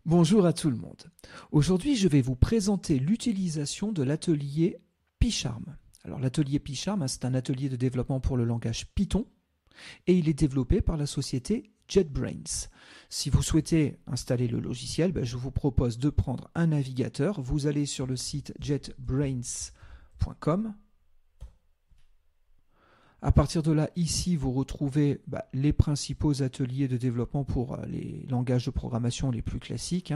Bonjour à tout le monde. Aujourd'hui, je vais vous présenter l'utilisation de l'atelier PyCharm. Alors, l'atelier PyCharm, c'est un atelier de développement pour le langage Python et il est développé par la société JetBrains. Si vous souhaitez installer le logiciel, je vous propose de prendre un navigateur. Vous allez sur le site jetbrains.com. À partir de là, ici, vous retrouvez les principaux ateliers de développement pour les langages de programmation les plus classiques.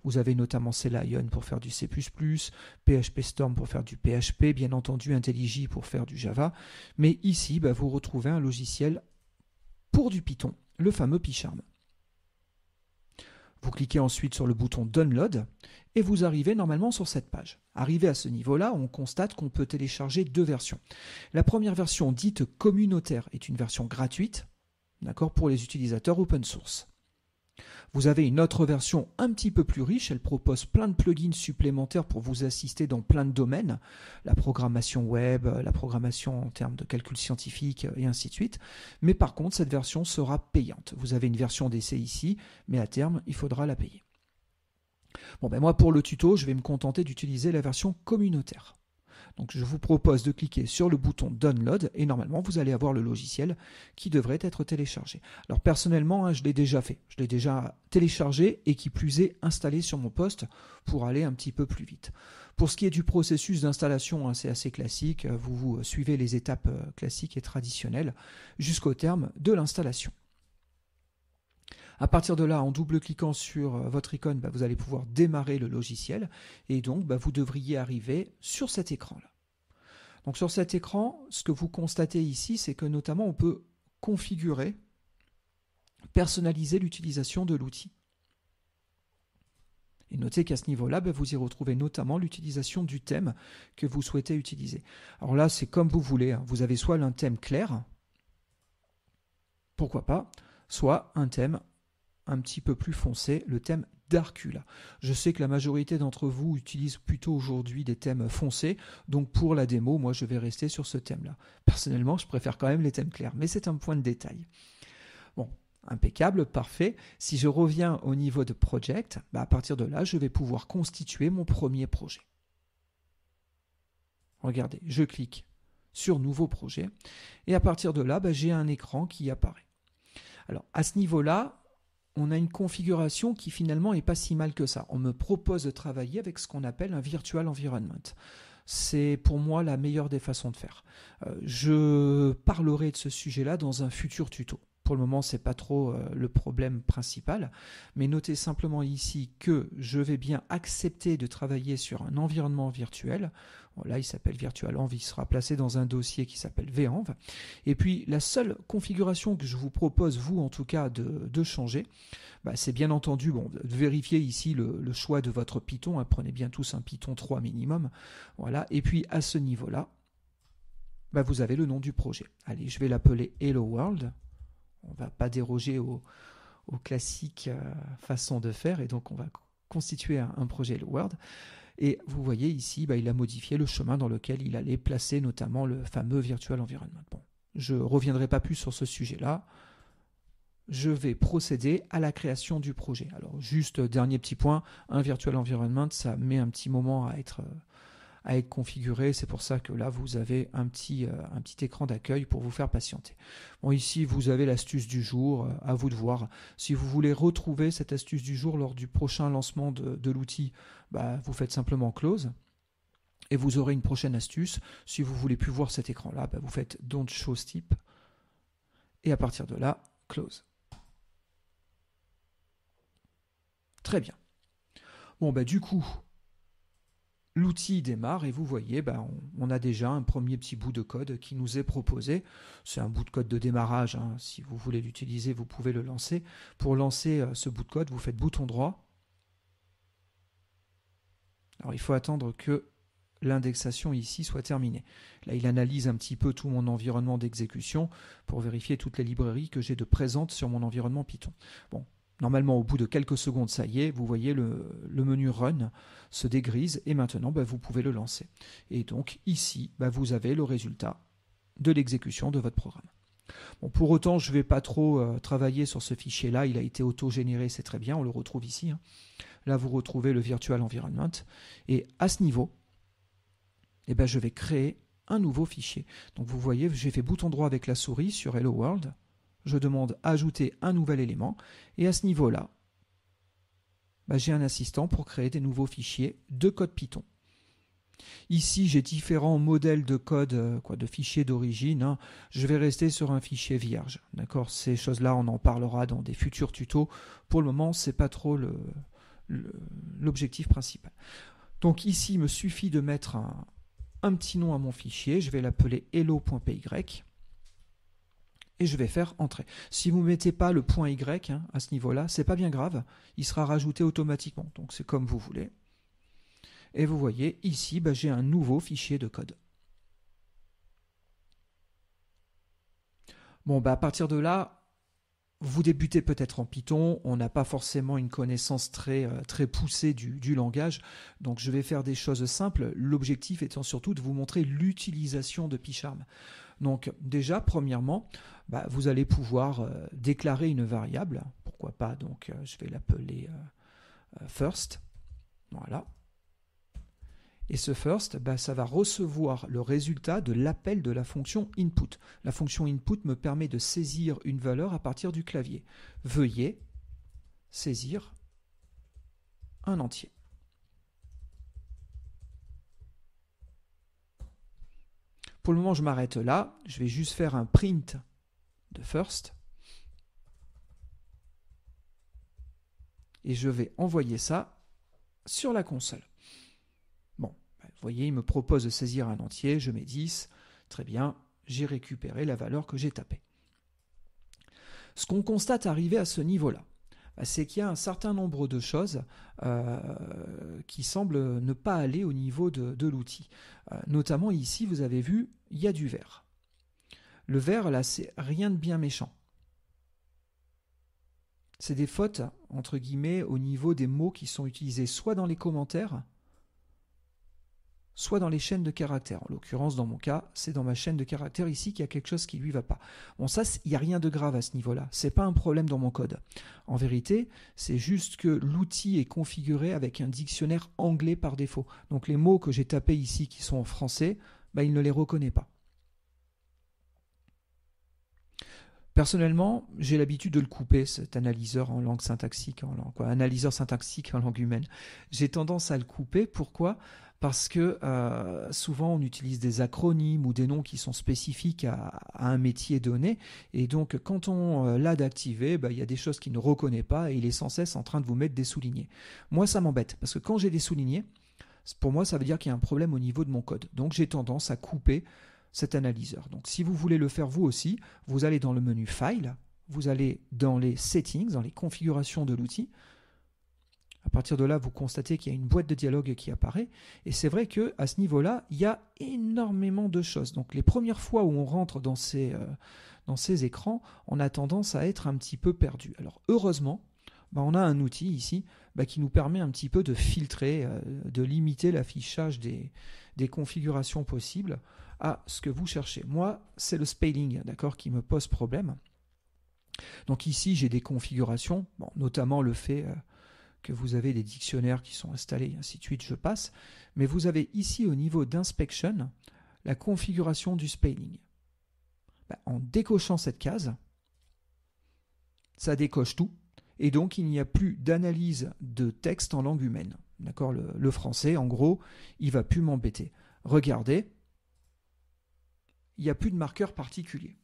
Vous avez notamment Selenium pour faire du C++, PHP Storm pour faire du PHP, bien entendu IntelliJ pour faire du Java. Mais ici, vous retrouvez un logiciel pour du Python, le fameux PyCharm. Vous cliquez ensuite sur le bouton Download et vous arrivez normalement sur cette page. Arrivé à ce niveau-là, on constate qu'on peut télécharger deux versions. La première version, dite communautaire, est une version gratuite, d'accord, pour les utilisateurs open source. Vous avez une autre version un petit peu plus riche, elle propose plein de plugins supplémentaires pour vous assister dans plein de domaines, la programmation web, la programmation en termes de calcul scientifique et ainsi de suite. Mais par contre, cette version sera payante. Vous avez une version d'essai ici, mais à terme, il faudra la payer. Bon, moi pour le tuto, je vais me contenter d'utiliser la version communautaire. Donc je vous propose de cliquer sur le bouton Download et normalement vous allez avoir le logiciel qui devrait être téléchargé. Alors personnellement, je l'ai déjà fait. Je l'ai déjà téléchargé et qui plus est installé sur mon poste pour aller un petit peu plus vite. Pour ce qui est du processus d'installation, c'est assez classique. Vous suivez les étapes classiques et traditionnelles jusqu'au terme de l'installation. À partir de là, en double-cliquant sur votre icône, vous allez pouvoir démarrer le logiciel et donc vous devriez arriver sur cet écran-là. Donc sur cet écran, ce que vous constatez ici, c'est que notamment on peut configurer, personnaliser l'utilisation de l'outil. Et notez qu'à ce niveau-là, vous y retrouvez notamment l'utilisation du thème que vous souhaitez utiliser. Alors là, c'est comme vous voulez. Vous avez soit un thème clair, pourquoi pas, soit un thème un petit peu plus foncé, le thème Darkula. Je sais que la majorité d'entre vous utilisent plutôt aujourd'hui des thèmes foncés, donc pour la démo, moi je vais rester sur ce thème-là. Personnellement, je préfère quand même les thèmes clairs, mais c'est un point de détail. Bon, impeccable, parfait. Si je reviens au niveau de Project, à partir de là, je vais pouvoir constituer mon premier projet. Regardez, je clique sur Nouveau projet, et à partir de là, j'ai un écran qui apparaît. Alors, à ce niveau-là, on a une configuration qui finalement n'est pas si mal que ça. On me propose de travailler avec ce qu'on appelle un virtual environment. C'est pour moi la meilleure des façons de faire. Je parlerai de ce sujet-là dans un futur tuto. Pour le moment, ce n'est pas trop le problème principal, mais notez simplement ici que je vais bien accepter de travailler sur un environnement virtuel. Là, il s'appelle VirtualEnv, il sera placé dans un dossier qui s'appelle venv. Et puis, la seule configuration que je vous propose, vous en tout cas, de changer, c'est bien entendu de vérifier ici le choix de votre Python. Prenez bien tous un Python 3 minimum. Voilà. Et puis, à ce niveau-là, vous avez le nom du projet. Allez, je vais l'appeler Hello World. On ne va pas déroger aux classiques façons de faire, et donc on va constituer un projet Hello World. Et vous voyez ici, il a modifié le chemin dans lequel il allait placer notamment le fameux Virtual Environment. Bon, je ne reviendrai pas plus sur ce sujet-là. Je vais procéder à la création du projet. Alors juste dernier petit point, un Virtual Environment, ça met un petit moment à être configuré. C'est pour ça que là, vous avez un petit écran d'accueil pour vous faire patienter. Bon, ici, vous avez l'astuce du jour. À vous de voir. Si vous voulez retrouver cette astuce du jour lors du prochain lancement de l'outil, vous faites simplement close. Et vous aurez une prochaine astuce. Si vous ne voulez plus voir cet écran-là, vous faites don't show type. Et à partir de là, close. Très bien. Bon, du coup, l'outil démarre et vous voyez, on a déjà un premier petit bout de code qui nous est proposé. C'est un bout de code de démarrage. Si vous voulez l'utiliser, vous pouvez le lancer. Pour lancer ce bout de code, vous faites bouton droit. Alors, il faut attendre que l'indexation ici soit terminée. Là, il analyse un petit peu tout mon environnement d'exécution pour vérifier toutes les librairies que j'ai de présentes sur mon environnement Python. Bon. Normalement, au bout de quelques secondes, ça y est, vous voyez le menu Run se dégrise et maintenant, vous pouvez le lancer. Et donc, ici, vous avez le résultat de l'exécution de votre programme. Bon, pour autant, je ne vais pas trop travailler sur ce fichier-là. Il a été auto-généré, c'est très bien. On le retrouve ici. Hein. Là, vous retrouvez le Virtual Environment. Et à ce niveau, eh ben, je vais créer un nouveau fichier. Donc vous voyez, j'ai fait bouton droit avec la souris sur Hello World. Je demande ajouter un nouvel élément. Et à ce niveau-là, ben, j'ai un assistant pour créer des nouveaux fichiers de code Python. Ici, j'ai différents modèles de code, de fichiers d'origine. Hein. Je vais rester sur un fichier vierge. D'accord ? Ces choses-là, on en parlera dans des futurs tutos. Pour le moment, ce n'est pas trop l'objectif principal. Donc ici, il me suffit de mettre un petit nom à mon fichier. Je vais l'appeler hello.py et je vais faire entrer. Si vous ne mettez pas le point Y hein, à ce niveau-là, ce n'est pas bien grave. Il sera rajouté automatiquement. Donc c'est comme vous voulez. Et vous voyez, ici, j'ai un nouveau fichier de code. Bon, à partir de là, vous débutez peut-être en Python. On n'a pas forcément une connaissance très poussée du langage. Donc, je vais faire des choses simples. L'objectif étant surtout de vous montrer l'utilisation de PyCharm. Donc, déjà, premièrement, vous allez pouvoir déclarer une variable. Pourquoi pas, donc, je vais l'appeler first. Voilà. Et ce first, ça va recevoir le résultat de l'appel de la fonction input. La fonction input me permet de saisir une valeur à partir du clavier. Veuillez saisir un entier. Pour le moment, je m'arrête là. Je vais juste faire un print de first. Et je vais envoyer ça sur la console. Vous voyez, il me propose de saisir un entier, je mets 10, très bien, j'ai récupéré la valeur que j'ai tapée. Ce qu'on constate arrivé à ce niveau-là, c'est qu'il y a un certain nombre de choses qui semblent ne pas aller au niveau de l'outil. Notamment ici, vous avez vu, il y a du vert. Le vert, là, c'est rien de bien méchant. C'est des fautes, entre guillemets, au niveau des mots qui sont utilisés soit dans les commentaires, soit dans les chaînes de caractères. En l'occurrence, dans mon cas, c'est dans ma chaîne de caractères ici qu'il y a quelque chose qui ne lui va pas. Bon, ça, il n'y a rien de grave à ce niveau-là. Ce n'est pas un problème dans mon code. En vérité, c'est juste que l'outil est configuré avec un dictionnaire anglais par défaut. Donc les mots que j'ai tapés ici qui sont en français, il ne les reconnaît pas. Personnellement, j'ai l'habitude de le couper, cet analyseur en langue syntaxique, analyseur syntaxique en langue humaine. J'ai tendance à le couper. Pourquoi ? Parce que souvent on utilise des acronymes ou des noms qui sont spécifiques à un métier donné. Et donc quand on l'a d'activer, il y a des choses qu'il ne reconnaît pas et il est sans cesse en train de vous mettre des soulignés. Moi, ça m'embête parce que quand j'ai des soulignés, pour moi, ça veut dire qu'il y a un problème au niveau de mon code. Donc j'ai tendance à couper cet analyseur. Donc si vous voulez le faire vous aussi, vous allez dans le menu File, vous allez dans les Settings, dans les configurations de l'outil. À partir de là, vous constatez qu'il y a une boîte de dialogue qui apparaît. Et c'est vrai qu'à ce niveau-là, il y a énormément de choses. Donc les premières fois où on rentre dans ces écrans, on a tendance à être un petit peu perdu. Alors heureusement, on a un outil ici qui nous permet un petit peu de filtrer, de limiter l'affichage des configurations possibles à ce que vous cherchez. Moi, c'est le spelling, d'accord, qui me pose problème. Donc ici, j'ai des configurations, notamment le fait que vous avez des dictionnaires qui sont installés, ainsi de suite, je passe. Mais vous avez ici, au niveau d'Inspection, la configuration du spelling. En décochant cette case, ça décoche tout. Et donc, il n'y a plus d'analyse de texte en langue humaine. D'accord ? Le français, en gros, il ne va plus m'embêter. Regardez, il n'y a plus de marqueur particulier.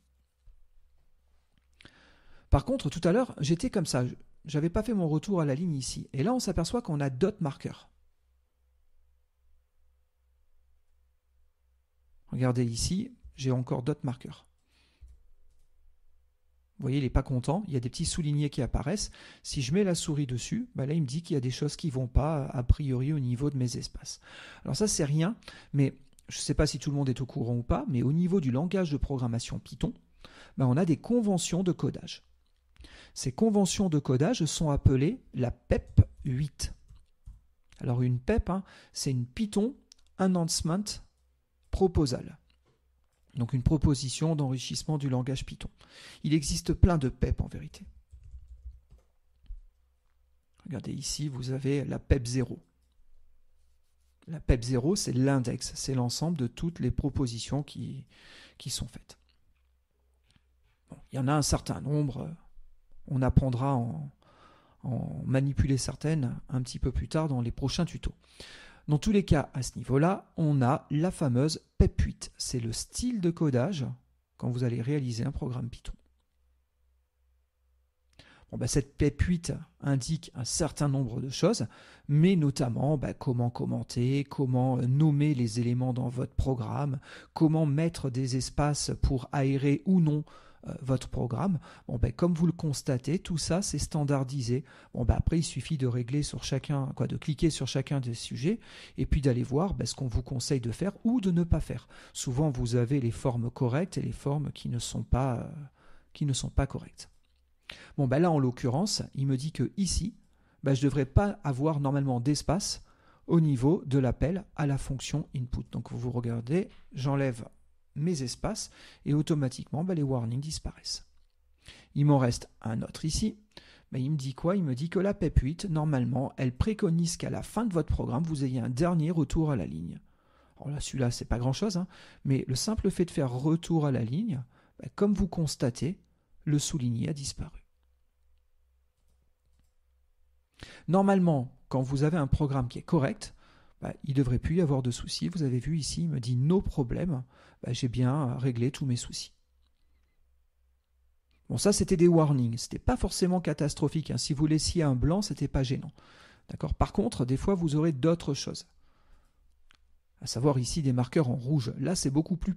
Par contre, tout à l'heure, j'étais comme ça. Je n'avais pas fait mon retour à la ligne ici. Et là, on s'aperçoit qu'on a d'autres marqueurs. Regardez ici, j'ai encore d'autres marqueurs. Vous voyez, il n'est pas content. Il y a des petits soulignés qui apparaissent. Si je mets la souris dessus, là, il me dit qu'il y a des choses qui ne vont pas, a priori, au niveau de mes espaces. Alors ça, c'est rien, mais je ne sais pas si tout le monde est au courant ou pas, mais au niveau du langage de programmation Python, on a des conventions de codage. Ces conventions de codage sont appelées la PEP 8. Alors une PEP, c'est une Python Enhancement Proposal. Donc une proposition d'enrichissement du langage Python. Il existe plein de PEP en vérité. Regardez ici, vous avez la PEP 0. La PEP 0, c'est l'index, c'est l'ensemble de toutes les propositions qui sont faites. Bon, il y en a un certain nombre, on apprendra à en manipuler certaines un petit peu plus tard dans les prochains tutos. Dans tous les cas, à ce niveau-là, on a la fameuse PEP8. C'est le style de codage quand vous allez réaliser un programme Python. Bon, cette PEP8 indique un certain nombre de choses, mais notamment comment commenter, comment nommer les éléments dans votre programme, comment mettre des espaces pour aérer ou non votre programme. Bon, comme vous le constatez, tout ça c'est standardisé. Bon, après il suffit de régler sur chacun, de cliquer sur chacun des sujets et puis d'aller voir ce qu'on vous conseille de faire ou de ne pas faire. Souvent vous avez les formes correctes et les formes qui ne sont pas correctes. Bon, là en l'occurrence, il me dit que ici, je ne devrais pas avoir normalement d'espace au niveau de l'appel à la fonction input. Donc vous regardez, j'enlève mes espaces et automatiquement les warnings disparaissent. Il m'en reste un autre ici. Il me dit quoi? Il me dit que la PEP8, normalement, elle préconise qu'à la fin de votre programme, vous ayez un dernier retour à la ligne. Alors là, celui-là, c'est pas grand-chose, mais le simple fait de faire retour à la ligne, comme vous constatez, le souligné a disparu. Normalement, quand vous avez un programme qui est correct, il ne devrait plus y avoir de soucis. Vous avez vu ici, il me dit « no problème ». J'ai bien réglé tous mes soucis. Bon, ça, c'était des warnings. Ce n'était pas forcément catastrophique. Si vous laissiez un blanc, ce n'était pas gênant. D'accord ? Par contre, des fois, vous aurez d'autres choses. À savoir ici des marqueurs en rouge. Là, c'est beaucoup plus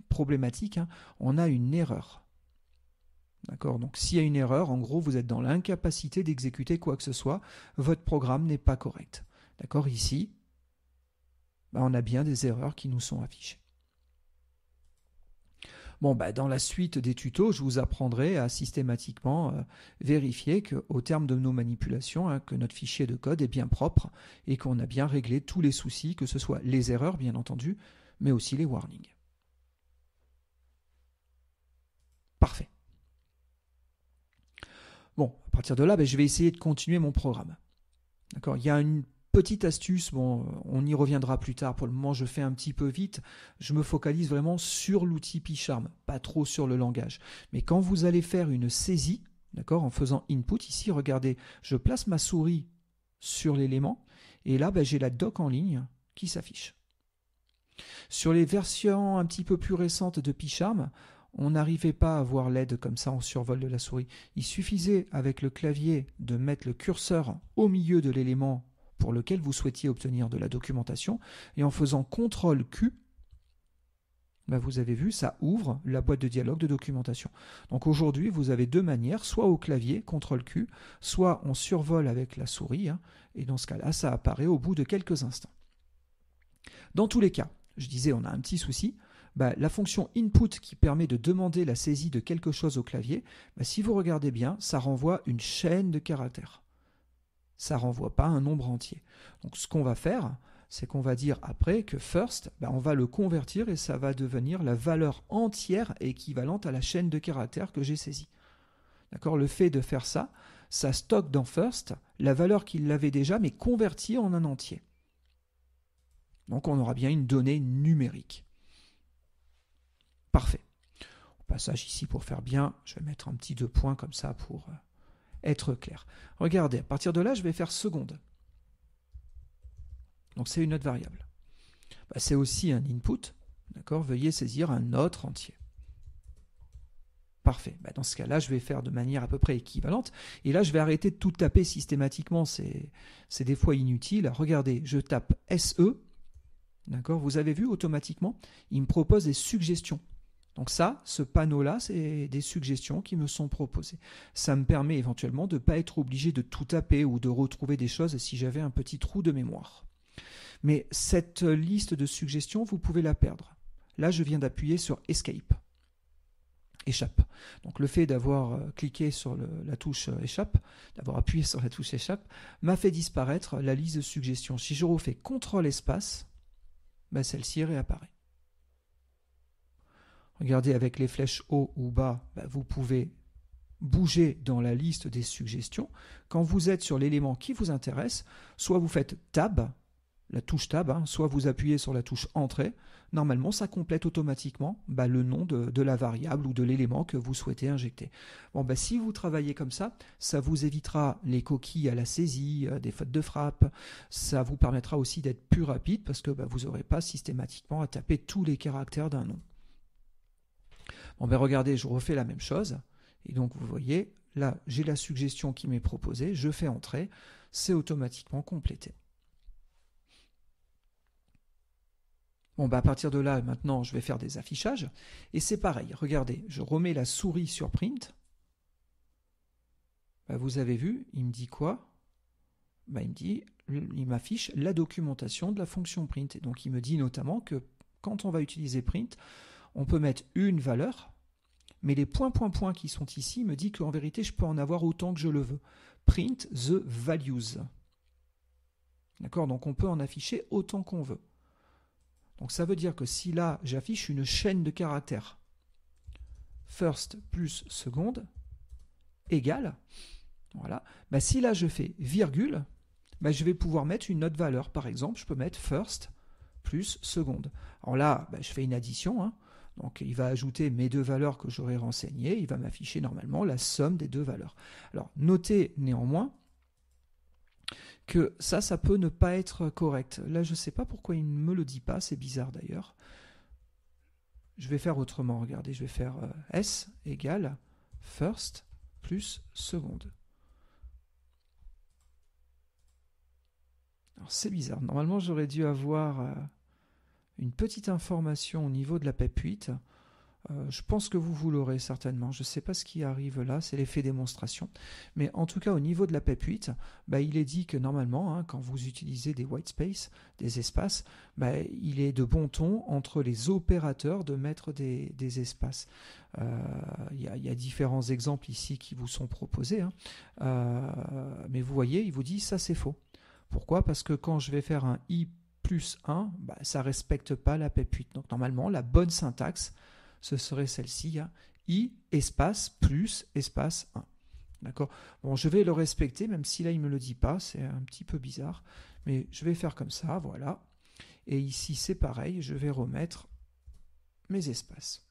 problématique. On a une erreur. D'accord ? Donc, s'il y a une erreur, en gros, vous êtes dans l'incapacité d'exécuter quoi que ce soit. Votre programme n'est pas correct. D'accord ? Ici, on a bien des erreurs qui nous sont affichées. Bon, dans la suite des tutos, je vous apprendrai à systématiquement vérifier qu'au terme de nos manipulations, que notre fichier de code est bien propre et qu'on a bien réglé tous les soucis, que ce soit les erreurs, bien entendu, mais aussi les warnings. Parfait. Bon, à partir de là, je vais essayer de continuer mon programme. D'accord ? Il y a une petite astuce, on y reviendra plus tard. Pour le moment, je fais un petit peu vite. Je me focalise vraiment sur l'outil PyCharm, pas trop sur le langage. Mais quand vous allez faire une saisie, d'accord, en faisant input, ici, regardez, je place ma souris sur l'élément et là, j'ai la doc en ligne qui s'affiche. Sur les versions un petit peu plus récentes de PyCharm, on n'arrivait pas à voir l'aide comme ça en survol de la souris. Il suffisait avec le clavier de mettre le curseur au milieu de l'élément pour lequel vous souhaitiez obtenir de la documentation, et en faisant CTRL-Q, vous avez vu, ça ouvre la boîte de dialogue de documentation. Donc aujourd'hui, vous avez deux manières, soit au clavier, CTRL-Q, soit on survole avec la souris, et dans ce cas-là, ça apparaît au bout de quelques instants. Dans tous les cas, je disais, on a un petit souci, la fonction input qui permet de demander la saisie de quelque chose au clavier, si vous regardez bien, ça renvoie une chaîne de caractères. Ça ne renvoie pas un nombre entier. Donc ce qu'on va faire, c'est qu'on va dire après que first, on va le convertir et ça va devenir la valeur entière équivalente à la chaîne de caractères que j'ai saisie. D'accord ? Le fait de faire ça, ça stocke dans first la valeur qu'il avait déjà, mais convertie en un entier. Donc on aura bien une donnée numérique. Parfait. Au passage ici, pour faire bien, je vais mettre un petit 2 points comme ça pour être clair. Regardez, à partir de là, je vais faire seconde. Donc c'est une autre variable. C'est aussi un input. D'accord ? Veuillez saisir un autre entier. Parfait. Dans ce cas-là, je vais faire de manière à peu près équivalente. Et là, je vais arrêter de tout taper systématiquement. C'est des fois inutile. Regardez, je tape SE. D'accord ? Vous avez vu automatiquement, il me propose des suggestions. Donc ça, ce panneau-là, c'est des suggestions qui me sont proposées. Ça me permet éventuellement de ne pas être obligé de tout taper ou de retrouver des choses si j'avais un petit trou de mémoire. Mais cette liste de suggestions, vous pouvez la perdre. Là, je viens d'appuyer sur Escape. Échappe. Donc le fait d'avoir cliqué sur la touche Échappe, d'avoir appuyé sur la touche Échappe, m'a fait disparaître la liste de suggestions. Si je refais CTRL espace, celle-ci réapparaît. Regardez, avec les flèches haut ou bas, vous pouvez bouger dans la liste des suggestions. Quand vous êtes sur l'élément qui vous intéresse, soit vous faites Tab, la touche Tab, soit vous appuyez sur la touche Entrée. Normalement, ça complète automatiquement le nom de la variable ou de l'élément que vous souhaitez injecter. Bon, si vous travaillez comme ça vous évitera les coquilles à la saisie, des fautes de frappe. Ça vous permettra aussi d'être plus rapide parce que vous n'aurez pas systématiquement à taper tous les caractères d'un nom. Bon, regardez, je refais la même chose. Et donc, vous voyez, là, j'ai la suggestion qui m'est proposée. Je fais Entrer. C'est automatiquement complété. Bon, à partir de là, maintenant, je vais faire des affichages. Et c'est pareil. Regardez, je remets la souris sur Print. Vous avez vu, il me dit quoi? Il m'affiche la documentation de la fonction Print. Et donc, il me dit notamment que quand on va utiliser Print, on peut mettre une valeur, mais les points qui sont ici me disent qu'en vérité, je peux en avoir autant que je le veux. Print the values. D'accord? Donc, on peut en afficher autant qu'on veut. Donc ça veut dire que si là j'affiche une chaîne de caractères, first plus seconde égale, voilà, si là je fais virgule, je vais pouvoir mettre une autre valeur. Par exemple, je peux mettre first plus seconde. Alors là, je fais une addition, donc il va ajouter mes deux valeurs que j'aurai renseignées, il va m'afficher normalement la somme des deux valeurs. Alors notez néanmoins que ça peut ne pas être correct. Là, je ne sais pas pourquoi il ne me le dit pas, c'est bizarre d'ailleurs. Je vais faire autrement, regardez, je vais faire S égale first plus seconde. Alors c'est bizarre, normalement j'aurais dû avoir une petite information au niveau de la PEP 8. Je pense que vous l'aurez certainement. Je ne sais pas ce qui arrive là, c'est l'effet démonstration. Mais en tout cas, au niveau de la PEP 8, il est dit que normalement, quand vous utilisez des white space, des espaces, il est de bon ton entre les opérateurs de mettre des espaces. Il y a différents exemples ici qui vous sont proposés. Mais vous voyez, il vous dit ça c'est faux. Pourquoi? Parce que quand je vais faire un i plus 1, ça ne respecte pas la PEP 8. Donc normalement, la bonne syntaxe, ce serait celle-ci, i espace plus espace 1. D'accord? Bon, je vais le respecter, même si là, il ne me le dit pas, c'est un petit peu bizarre, mais je vais faire comme ça, voilà. Et ici, c'est pareil, je vais remettre mes espaces.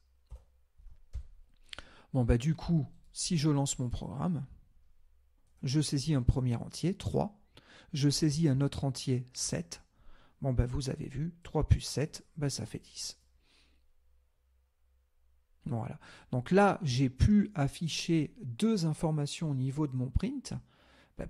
Bon, du coup, si je lance mon programme, je saisis un premier entier, 3, je saisis un autre entier, 7. Bon, vous avez vu, 3 plus 7, ça fait 10. Voilà. Donc là, j'ai pu afficher deux informations au niveau de mon print,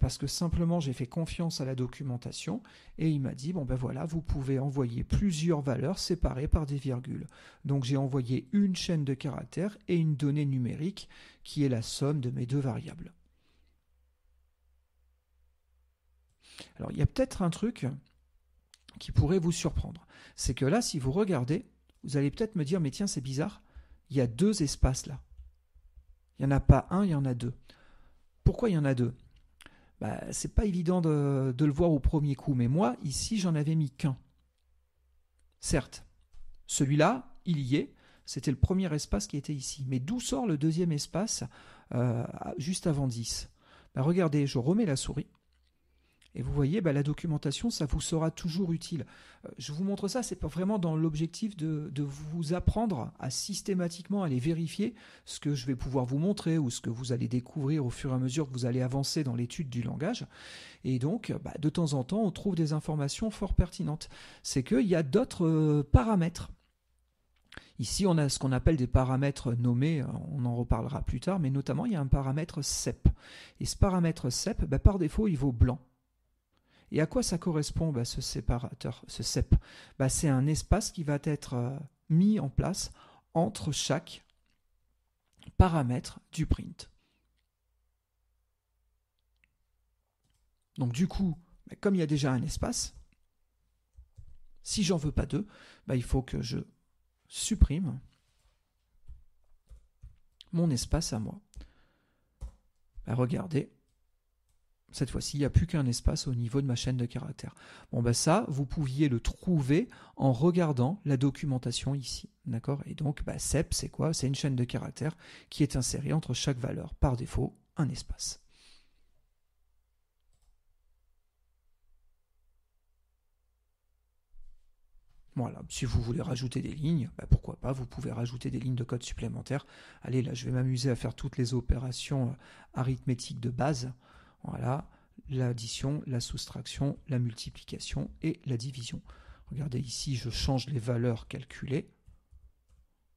parce que simplement j'ai fait confiance à la documentation et il m'a dit, voilà, vous pouvez envoyer plusieurs valeurs séparées par des virgules. Donc j'ai envoyé une chaîne de caractères et une donnée numérique qui est la somme de mes deux variables. Alors il y a peut-être un truc qui pourrait vous surprendre. C'est que là, si vous regardez, vous allez peut-être me dire, mais tiens, c'est bizarre, il y a deux espaces là. Il n'y en a pas un, il y en a deux. Pourquoi il y en a deux? C'est pas évident de le voir au premier coup, mais moi, ici, j'en avais mis qu'un. Certes, celui-là, il y est, c'était le premier espace qui était ici. Mais d'où sort le deuxième espace juste avant 10? Regardez, je remets la souris. Et vous voyez, la documentation, ça vous sera toujours utile. Je vous montre ça, c'est pas vraiment dans l'objectif de vous apprendre à systématiquement aller vérifier ce que je vais pouvoir vous montrer ou ce que vous allez découvrir au fur et à mesure que vous allez avancer dans l'étude du langage. Et donc, de temps en temps, on trouve des informations fort pertinentes. C'est qu'il y a d'autres paramètres. Ici, on a ce qu'on appelle des paramètres nommés, on en reparlera plus tard, mais notamment, il y a un paramètre CEP. Et ce paramètre CEP, par défaut, il vaut blanc. Et à quoi ça correspond ce séparateur, ce CEP? C'est un espace qui va être mis en place entre chaque paramètre du print. Donc du coup, comme il y a déjà un espace, si j'en veux pas deux, il faut que je supprime mon espace à moi. Regardez, Cette fois-ci, il n'y a plus qu'un espace au niveau de ma chaîne de caractères. Bon, ben ça, vous pouviez le trouver en regardant la documentation ici. D'accord? Et donc, SEP, c'est quoi? C'est une chaîne de caractères qui est insérée entre chaque valeur, par défaut, un espace. Voilà, si vous voulez rajouter des lignes, pourquoi pas, vous pouvez rajouter des lignes de code supplémentaires. Allez, là, je vais m'amuser à faire toutes les opérations arithmétiques de base. Voilà, l'addition, la soustraction, la multiplication et la division. Regardez ici, je change les valeurs calculées.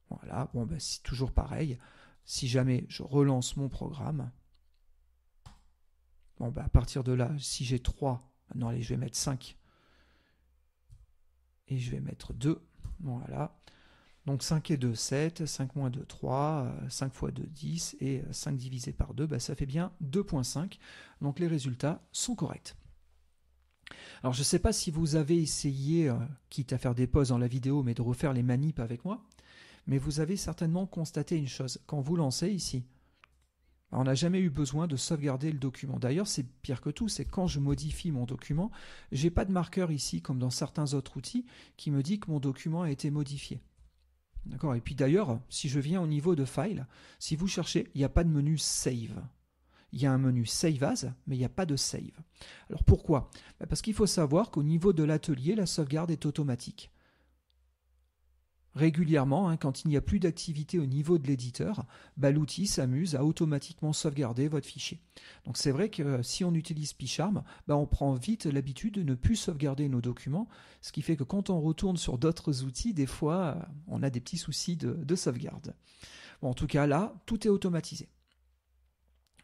Voilà, bon, c'est toujours pareil. Si jamais je relance mon programme, bon, à partir de là, si j'ai 3, maintenant, allez, je vais mettre 5. Et je vais mettre 2. Voilà. Donc 5 et 2, 7. 5 moins 2, 3. 5 fois 2, 10. Et 5 divisé par 2, ça fait bien 2,5. Donc les résultats sont corrects. Alors je ne sais pas si vous avez essayé, quitte à faire des pauses dans la vidéo, mais de refaire les manips avec moi. Mais vous avez certainement constaté une chose. Quand vous lancez ici, on n'a jamais eu besoin de sauvegarder le document. D'ailleurs, c'est pire que tout, c'est quand je modifie mon document, je n'ai pas de marqueur ici, comme dans certains autres outils, qui me dit que mon document a été modifié. D'accord? Et puis d'ailleurs, si je viens au niveau de File, si vous cherchez, il n'y a pas de menu Save. Il y a un menu Save As, mais il n'y a pas de Save. Alors pourquoi? Parce qu'il faut savoir qu'au niveau de l'atelier, la sauvegarde est automatique. Régulièrement, quand il n'y a plus d'activité au niveau de l'éditeur, l'outil s'amuse à automatiquement sauvegarder votre fichier. Donc c'est vrai que si on utilise PyCharm, on prend vite l'habitude de ne plus sauvegarder nos documents, ce qui fait que quand on retourne sur d'autres outils, des fois, on a des petits soucis de sauvegarde. Bon, en tout cas, là, tout est automatisé.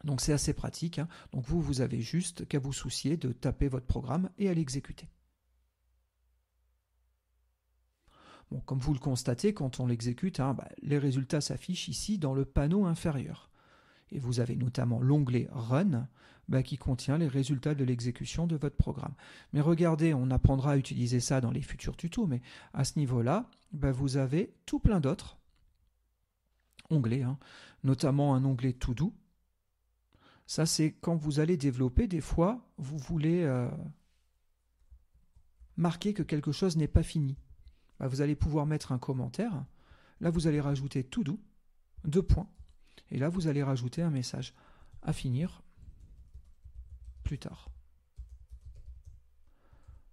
Donc c'est assez pratique. Donc vous avez juste qu'à vous soucier de taper votre programme et à l'exécuter. Bon, comme vous le constatez, quand on l'exécute, les résultats s'affichent ici dans le panneau inférieur. Et vous avez notamment l'onglet Run qui contient les résultats de l'exécution de votre programme. Mais regardez, on apprendra à utiliser ça dans les futurs tutos, mais à ce niveau-là, vous avez tout plein d'autres onglets, notamment un onglet To Do. Ça, c'est quand vous allez développer, des fois, vous voulez marquer que quelque chose n'est pas fini. Vous allez pouvoir mettre un commentaire. Là, vous allez rajouter To Do, 2 points. Et là, vous allez rajouter un message à finir plus tard.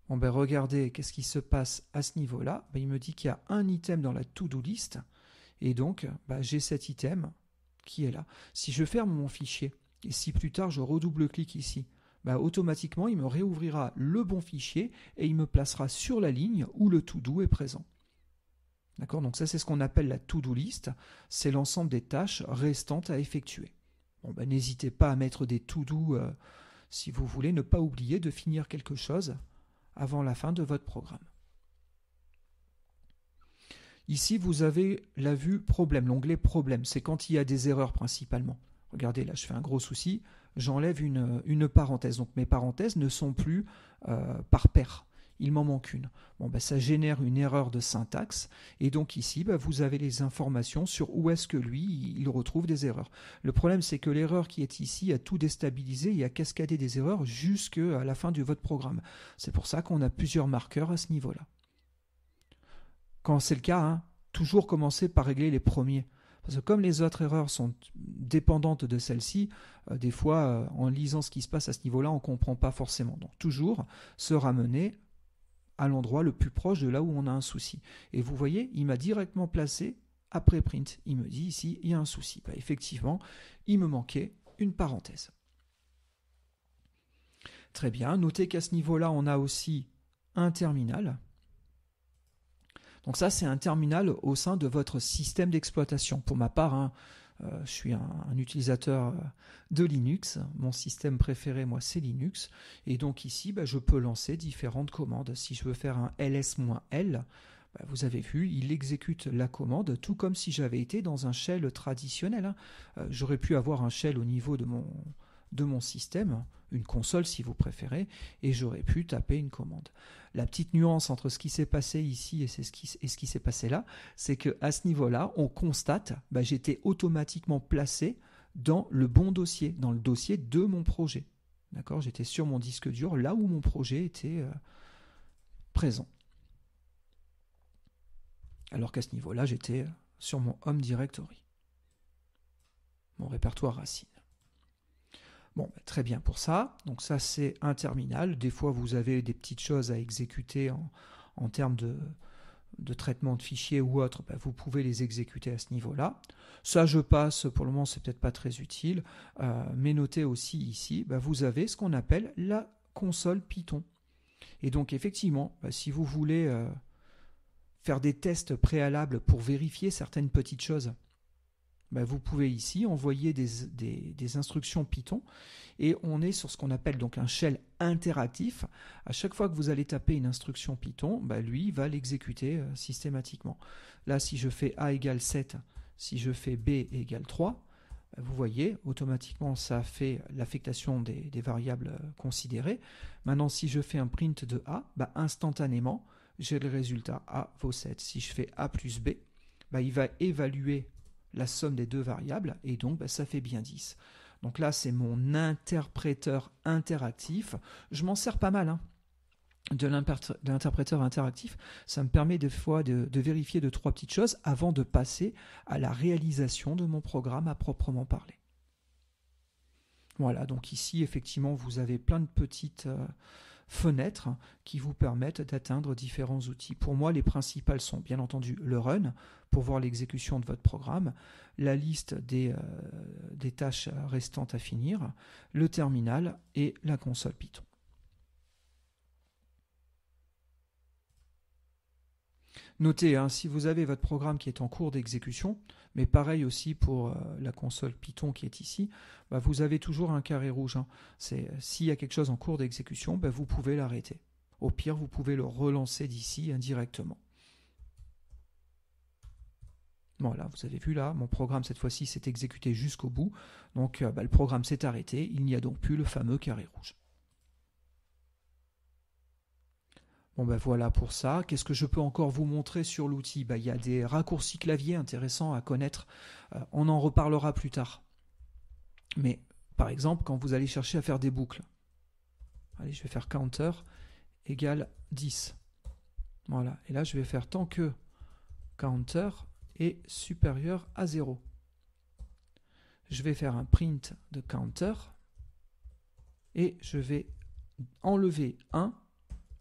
Bon, regardez, qu'est-ce qui se passe à ce niveau-là? Il me dit qu'il y a un item dans la To-Do list. Et donc, j'ai cet item qui est là. Si je ferme mon fichier, et si plus tard je redouble-clique ici, automatiquement, il me réouvrira le bon fichier et il me placera sur la ligne où le to-do est présent. D'accord? Donc ça, c'est ce qu'on appelle la to-do list. C'est l'ensemble des tâches restantes à effectuer. Bon, n'hésitez pas à mettre des to-do si vous voulez ne pas oublier de finir quelque chose avant la fin de votre programme. Ici, vous avez la vue problème, l'onglet problème. C'est quand il y a des erreurs principalement. Regardez, là, je fais un gros souci. J'enlève une parenthèse. Donc mes parenthèses ne sont plus par paire. Il m'en manque une. Bon, ça génère une erreur de syntaxe. Et donc ici, vous avez les informations sur où est-ce que lui, il retrouve des erreurs. Le problème, c'est que l'erreur qui est ici a tout déstabilisé et a cascadé des erreurs jusqu'à la fin de votre programme. C'est pour ça qu'on a plusieurs marqueurs à ce niveau-là. Quand c'est le cas, toujours commencer par régler les premiers. Parce que comme les autres erreurs sont dépendantes de celles-ci, des fois, en lisant ce qui se passe à ce niveau-là, on ne comprend pas forcément. Donc toujours se ramener à l'endroit le plus proche de là où on a un souci. Et vous voyez, il m'a directement placé après print. Il me dit ici, il y a un souci. Effectivement, il me manquait une parenthèse. Très bien, notez qu'à ce niveau-là, on a aussi un terminal. Donc ça, c'est un terminal au sein de votre système d'exploitation. Pour ma part, je suis un utilisateur de Linux. Mon système préféré, moi, c'est Linux. Et donc ici, je peux lancer différentes commandes. Si je veux faire un ls-l, vous avez vu, il exécute la commande, tout comme si j'avais été dans un shell traditionnel. J'aurais pu avoir un shell au niveau de mon système, une console si vous préférez, et j'aurais pu taper une commande. La petite nuance entre ce qui s'est passé ici et ce qui s'est passé là, c'est qu'à ce niveau-là, on constate, j'étais automatiquement placé dans le bon dossier, dans le dossier de mon projet. D'accord, j'étais sur mon disque dur, là où mon projet était présent. Alors qu'à ce niveau-là, j'étais sur mon Home Directory, mon répertoire racine. Bon, très bien pour ça. Donc ça, c'est un terminal. Des fois, vous avez des petites choses à exécuter en termes de traitement de fichiers ou autre. Vous pouvez les exécuter à ce niveau-là. Ça, je passe. Pour le moment, c'est peut-être pas très utile. Mais notez aussi ici, vous avez ce qu'on appelle la console Python. Et donc, effectivement, si vous voulez faire des tests préalables pour vérifier certaines petites choses, vous pouvez ici envoyer des instructions Python et on est sur ce qu'on appelle donc un shell interactif. À chaque fois que vous allez taper une instruction Python, lui va l'exécuter systématiquement. Là, si je fais A égale 7, si je fais B égale 3, vous voyez, automatiquement, ça fait l'affectation des variables considérées. Maintenant, si je fais un print de A, instantanément, j'ai le résultat A vaut 7. Si je fais A plus B, il va évaluer la somme des deux variables, et donc ça fait bien 10. Donc là, c'est mon interpréteur interactif. Je m'en sers pas mal de l'interpréteur interactif. Ça me permet des fois de vérifier 2-3 petites choses avant de passer à la réalisation de mon programme à proprement parler. Voilà, donc ici, effectivement, vous avez plein de petites fenêtres qui vous permettent d'atteindre différents outils. Pour moi, les principales sont bien entendu le run, pour voir l'exécution de votre programme, la liste des tâches restantes à finir, le terminal et la console Python. Notez, si vous avez votre programme qui est en cours d'exécution, mais pareil aussi pour la console Python qui est ici, vous avez toujours un carré rouge. S'il y a quelque chose en cours d'exécution, vous pouvez l'arrêter. Au pire, vous pouvez le relancer d'ici indirectement. Voilà, vous avez vu là, mon programme cette fois-ci s'est exécuté jusqu'au bout. Donc le programme s'est arrêté, il n'y a donc plus le fameux carré rouge. Bon voilà pour ça. Qu'est-ce que je peux encore vous montrer sur l'outil ? Il y a des raccourcis clavier intéressants à connaître. On en reparlera plus tard. Mais par exemple, quand vous allez chercher à faire des boucles, allez, je vais faire counter égale 10. Voilà, et là je vais faire tant que counter est supérieur à 0. Je vais faire un print de counter et je vais enlever 1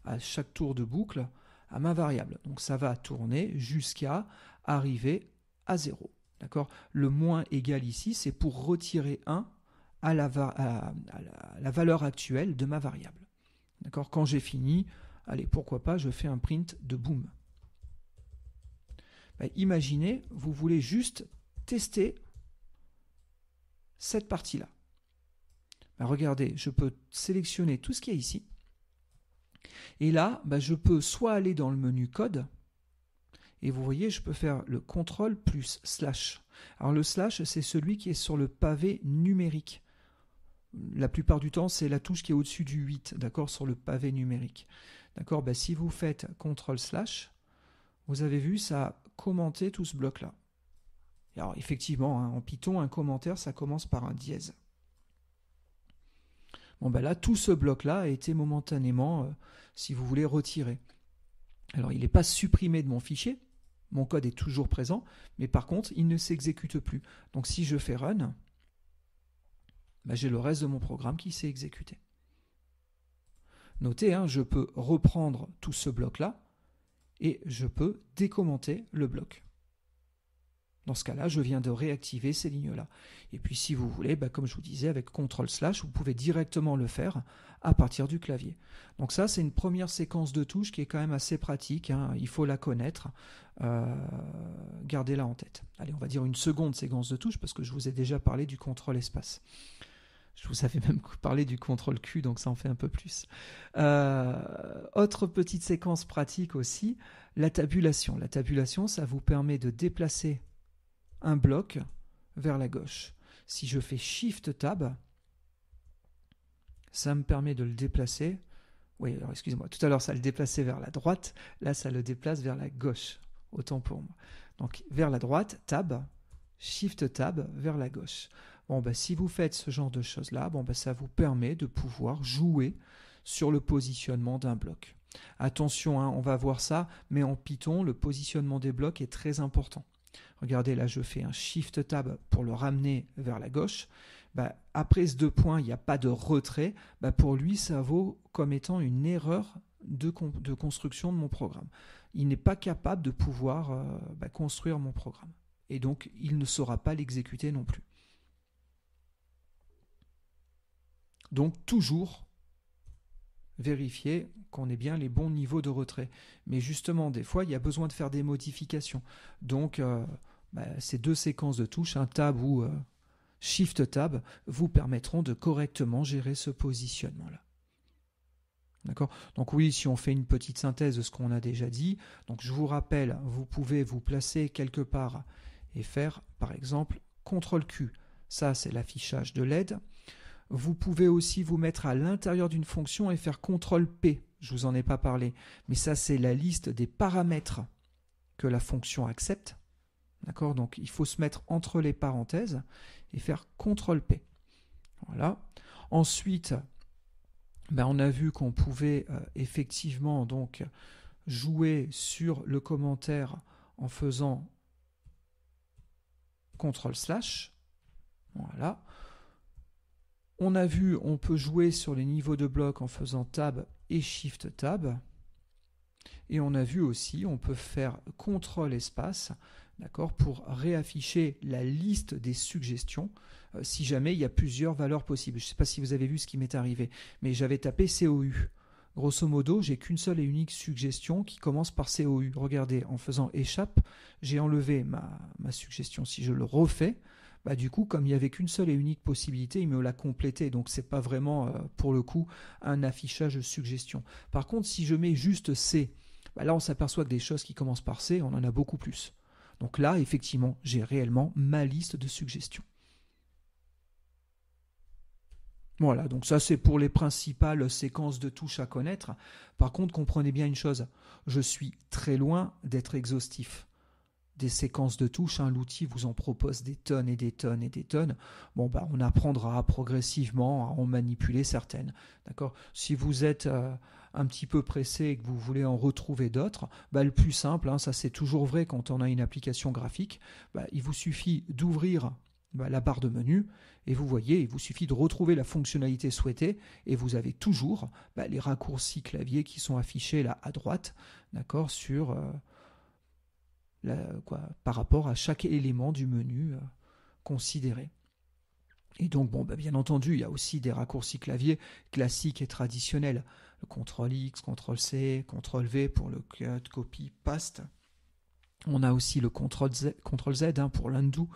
à chaque tour de boucle à ma variable. Donc ça va tourner jusqu'à arriver à 0. D'accord ? Le moins égal ici, c'est pour retirer 1 à la valeur actuelle de ma variable. D'accord ? Quand j'ai fini, allez, pourquoi pas, je fais un print de boom. Imaginez, vous voulez juste tester cette partie-là. Regardez, je peux sélectionner tout ce qu'il y a ici. Et là, je peux soit aller dans le menu code, et vous voyez, je peux faire le CTRL plus slash. Alors le slash, c'est celui qui est sur le pavé numérique. La plupart du temps, c'est la touche qui est au-dessus du 8, d'accord, sur le pavé numérique. D'accord, si vous faites CTRL slash, vous avez vu, ça a commenté tout ce bloc-là. Alors effectivement, en Python, un commentaire, ça commence par un dièse. Bon là, tout ce bloc-là a été momentanément, si vous voulez, retiré. Alors il n'est pas supprimé de mon fichier, mon code est toujours présent, mais par contre, il ne s'exécute plus. Donc si je fais run, j'ai le reste de mon programme qui s'est exécuté. Notez, je peux reprendre tout ce bloc-là, et je peux décommenter le bloc. Dans ce cas-là, je viens de réactiver ces lignes-là. Et puis si vous voulez, comme je vous disais, avec CTRL/, vous pouvez directement le faire à partir du clavier. Donc ça, c'est une première séquence de touches qui est quand même assez pratique. Il faut la connaître. Gardez-la en tête. Allez, on va dire une seconde séquence de touches, parce que je vous ai déjà parlé du CTRL espace. Je vous avais même parlé du CTRL Q, donc ça en fait un peu plus. Autre petite séquence pratique aussi, la tabulation. La tabulation, ça vous permet de déplacer un bloc vers la gauche. Si je fais Shift Tab, ça me permet de le déplacer. Oui, alors excusez-moi, tout à l'heure ça le déplaçait vers la droite, là ça le déplace vers la gauche. Autant pour moi. Donc vers la droite, Tab, Shift Tab vers la gauche. Bon, bah, si vous faites ce genre de choses-là, bon, bah, ça vous permet de pouvoir jouer sur le positionnement d'un bloc. Attention, hein, on va voir ça, mais en Python, le positionnement des blocs est très important. Regardez, là, je fais un Shift Tab pour le ramener vers la gauche. Bah, après ce 2 points, il n'y a pas de retrait. Bah, pour lui, ça vaut comme étant une erreur de construction de mon programme. Il n'est pas capable de pouvoir construire mon programme. Et donc, il ne saura pas l'exécuter non plus. Donc, toujours vérifier qu'on ait bien les bons niveaux de retrait. Mais justement, des fois, il y a besoin de faire des modifications. Donc, ces 2 séquences de touches, un tab ou Shift Tab, vous permettront de correctement gérer ce positionnement-là. D'accord ? Donc oui, si on fait une petite synthèse de ce qu'on a déjà dit, donc je vous rappelle, vous pouvez vous placer quelque part et faire, par exemple, CTRL-Q. Ça, c'est l'affichage de LED. Vous pouvez aussi vous mettre à l'intérieur d'une fonction et faire CTRL-P. Je ne vous en ai pas parlé, mais ça, c'est la liste des paramètres que la fonction accepte. D'accord ? Donc, il faut se mettre entre les parenthèses et faire CTRL-P. Voilà. Ensuite, on a vu qu'on pouvait effectivement donc jouer sur le commentaire en faisant CTRL/. Voilà. On a vu, on peut jouer sur les niveaux de blocs en faisant Tab et Shift Tab. Et on a vu aussi, on peut faire CTRL espace, d'accord, pour réafficher la liste des suggestions si jamais il y a plusieurs valeurs possibles. Je ne sais pas si vous avez vu ce qui m'est arrivé, mais j'avais tapé COU. Grosso modo, j'ai qu'une seule et unique suggestion qui commence par COU. Regardez, en faisant échappe, j'ai enlevé ma suggestion. Si je le refais, du coup, comme il n'y avait qu'une seule et unique possibilité, il me l'a complété. Donc, ce n'est pas vraiment, pour le coup, un affichage de suggestion. Par contre, si je mets juste C, là, on s'aperçoit que des choses qui commencent par C, on en a beaucoup plus. Donc là, effectivement, j'ai réellement ma liste de suggestions. Voilà, donc ça c'est pour les principales séquences de touches à connaître. Par contre, comprenez bien une chose, je suis très loin d'être exhaustif. Des séquences de touches, l'outil vous en propose des tonnes et des tonnes et des tonnes. Bon, on apprendra progressivement à en manipuler certaines. D'accord ? Si vous êtes un petit peu pressé et que vous voulez en retrouver d'autres, le plus simple, ça c'est toujours vrai quand on a une application graphique, il vous suffit d'ouvrir la barre de menu et vous voyez, il vous suffit de retrouver la fonctionnalité souhaitée et vous avez toujours les raccourcis clavier qui sont affichés là à droite, d'accord, sur par rapport à chaque élément du menu considéré. Et donc, bien entendu, il y a aussi des raccourcis clavier classiques et traditionnels. Le CTRL-X, CTRL-C, CTRL-V pour le cut, copy, paste. On a aussi le CTRL-Z pour l'undo.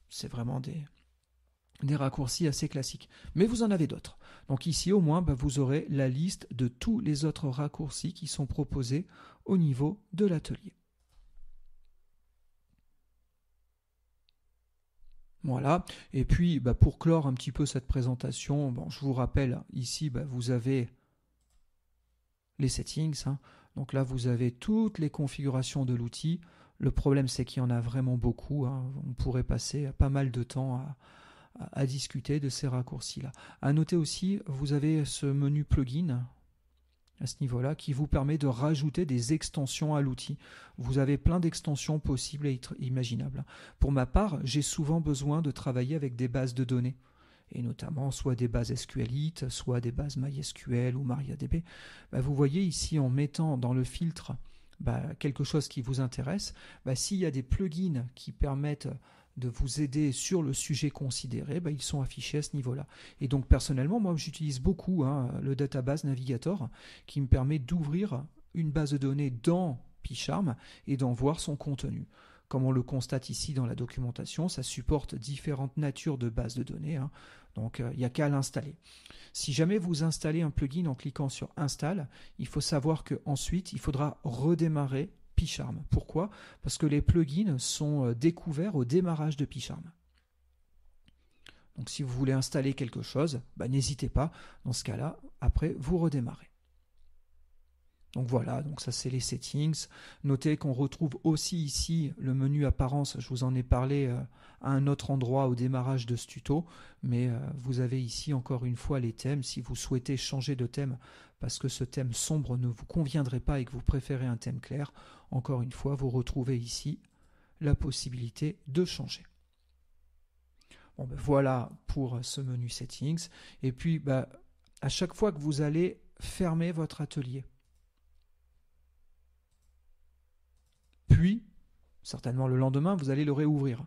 C'est vraiment des raccourcis assez classiques. Mais vous en avez d'autres. Donc ici, au moins, vous aurez la liste de tous les autres raccourcis qui sont proposés au niveau de l'atelier. Voilà, et puis pour clore un petit peu cette présentation, je vous rappelle, ici vous avez les settings, donc là vous avez toutes les configurations de l'outil. Le problème c'est qu'il y en a vraiment beaucoup, on pourrait passer pas mal de temps à discuter de ces raccourcis-là. À noter aussi, vous avez ce menu plugin à ce niveau-là, qui vous permet de rajouter des extensions à l'outil. Vous avez plein d'extensions possibles et imaginables. Pour ma part, j'ai souvent besoin de travailler avec des bases de données, et notamment soit des bases SQLite, soit des bases MySQL ou MariaDB. Vous voyez ici, en mettant dans le filtre quelque chose qui vous intéresse, s'il y a des plugins qui permettent de vous aider sur le sujet considéré, ils sont affichés à ce niveau-là. Et donc personnellement, moi j'utilise beaucoup le Database Navigator qui me permet d'ouvrir une base de données dans PyCharm et d'en voir son contenu. Comme on le constate ici dans la documentation, ça supporte différentes natures de bases de données, donc il n'y a qu'à l'installer. Si jamais vous installez un plugin en cliquant sur Install, il faut savoir qu'ensuite il faudra redémarrer PyCharm. Pourquoi ? Parce que les plugins sont découverts au démarrage de PyCharm. Donc si vous voulez installer quelque chose, n'hésitez pas. Dans ce cas-là, après, vous redémarrez. Donc voilà, donc ça c'est les settings. Notez qu'on retrouve aussi ici le menu apparence, je vous en ai parlé à un autre endroit au démarrage de ce tuto, mais vous avez ici encore une fois les thèmes. Si vous souhaitez changer de thème parce que ce thème sombre ne vous conviendrait pas et que vous préférez un thème clair, encore une fois vous retrouvez ici la possibilité de changer. Bon, ben voilà pour ce menu settings. Et puis à chaque fois que vous allez fermer votre atelier, puis, certainement le lendemain, vous allez le réouvrir.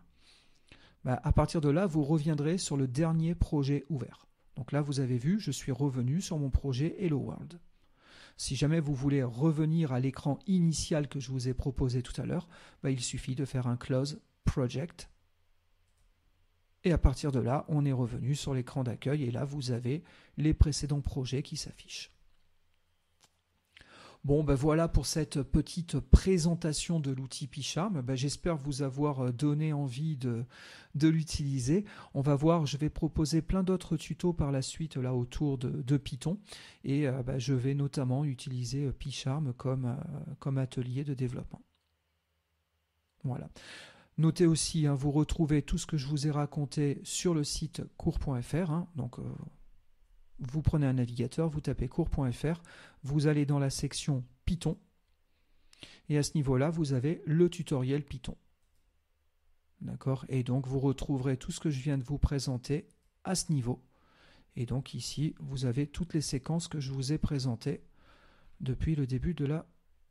À partir de là, vous reviendrez sur le dernier projet ouvert. Donc là, vous avez vu, je suis revenu sur mon projet Hello World. Si jamais vous voulez revenir à l'écran initial que je vous ai proposé tout à l'heure, il suffit de faire un Close Project. Et à partir de là, on est revenu sur l'écran d'accueil et là, vous avez les précédents projets qui s'affichent. Bon, voilà pour cette petite présentation de l'outil PyCharm. J'espère vous avoir donné envie de l'utiliser. On va voir, je vais proposer plein d'autres tutos par la suite là autour de Python. Et je vais notamment utiliser PyCharm comme atelier de développement. Voilà. Notez aussi, vous retrouvez tout ce que je vous ai raconté sur le site cours.fr. Donc, vous prenez un navigateur, vous tapez cours.fr, vous allez dans la section Python, et à ce niveau-là, vous avez le tutoriel Python. D'accord? Et donc, vous retrouverez tout ce que je viens de vous présenter à ce niveau. Et donc, ici, vous avez toutes les séquences que je vous ai présentées depuis le début de la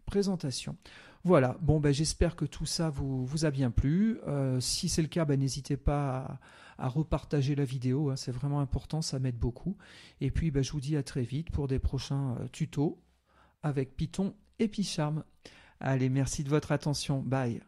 présentation. Voilà, j'espère que tout ça vous a bien plu. Si c'est le cas, n'hésitez pas à repartager la vidéo, c'est vraiment important, ça m'aide beaucoup. Et puis je vous dis à très vite pour des prochains tutos avec Python et PyCharm. Allez, merci de votre attention, bye.